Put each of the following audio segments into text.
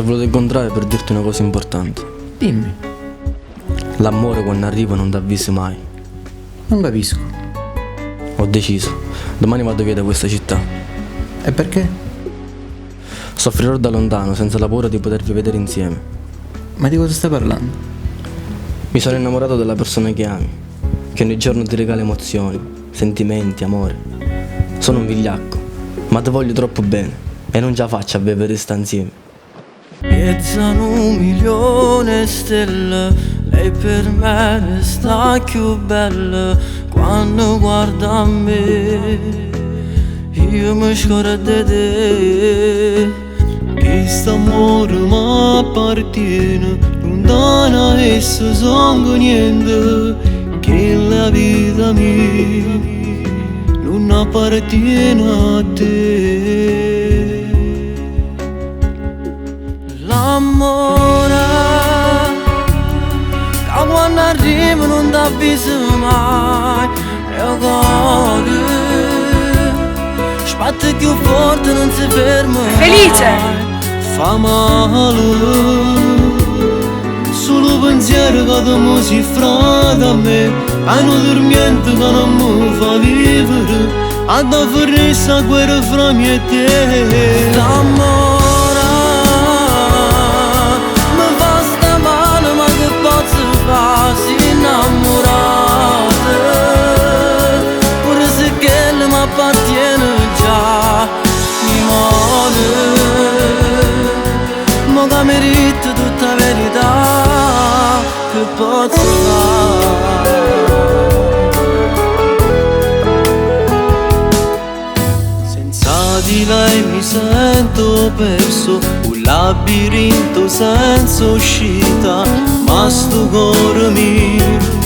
ho voluto incontrare per dirti una cosa importante. Dimmi, L'amore quando arriva non t'avvisi mai. non capisco. Ho deciso. Domani vado via da questa città. E perché? Soffrirò da lontano senza la paura di potervi vedere insieme. Ma di cosa stai parlando? Mi sono innamorato della persona che ami, che ogni giorno ti regala emozioni, sentimenti, amore. Sono un vigliacco, ma ti voglio troppo bene e non ce la faccio a vivere sta insieme. Piezzano 1.000.000 stelle, lei per me resta più bella quando guarda a me. Io mi scordo di te. Questo amore mi appartiene, lontana e se songo niente, che la vita mia non appartiene a te. L'amore che quando arriva non t'avvisa mai, e il cuore sbatte più forte, non si ferma Felice! mai. Fa male solo pensiero che tu mi si frada a me, e non dormiente che non mi fa vivere, a da ferressa guerra fra me e te. L'amore mi fa sta male, ma che posso fare, si innamorate, pure se che mi appartiene già, mi muore. Mo che merito tutta verità, che posso fare? Senza di lei mi sento perso, un labirinto senza uscita, ma sto cuore mio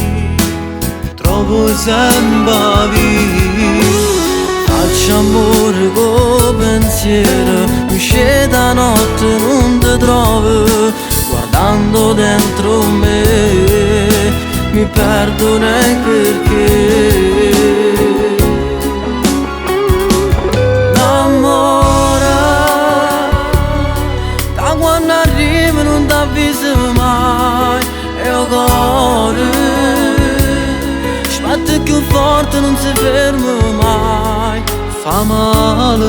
trovo sempre vivo. Faccio amore con pensiero, uscì da notte non ti trovo, guardando dentro me mi perdo nei perché. L'amore da quando arriva non t'avvisa mai, e il cuore sbatte più forte, non si ferma mai. Fa male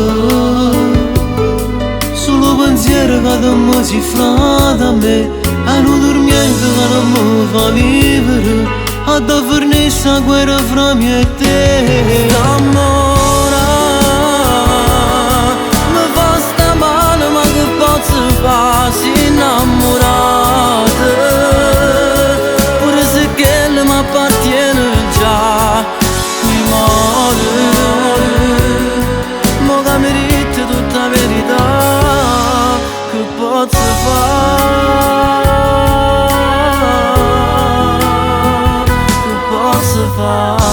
solo pensiero che tu mi si frada a me, e non dormiente che non mi fa vivere, a da fornessa guerra fra me e te. L'amore mi fa sta male, ma che posso fare, si innamorate, pure se che mi appartiene già, mi muore. Mo che merito tutta verità, che posso fare, che posso fare?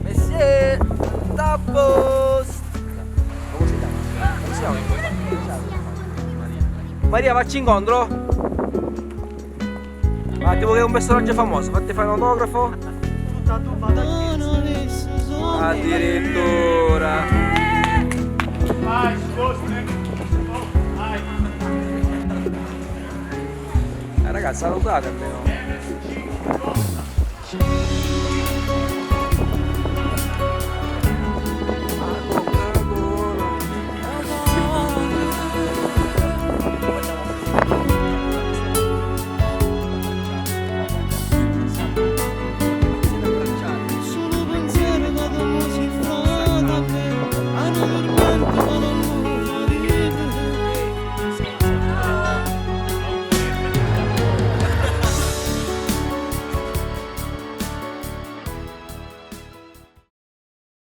Messie, tappos! Maria, facci incontro? Ma tipo che è un personaggio famoso, fatti fare un autografo? Addirittura. Ragazzi, salutate almeno.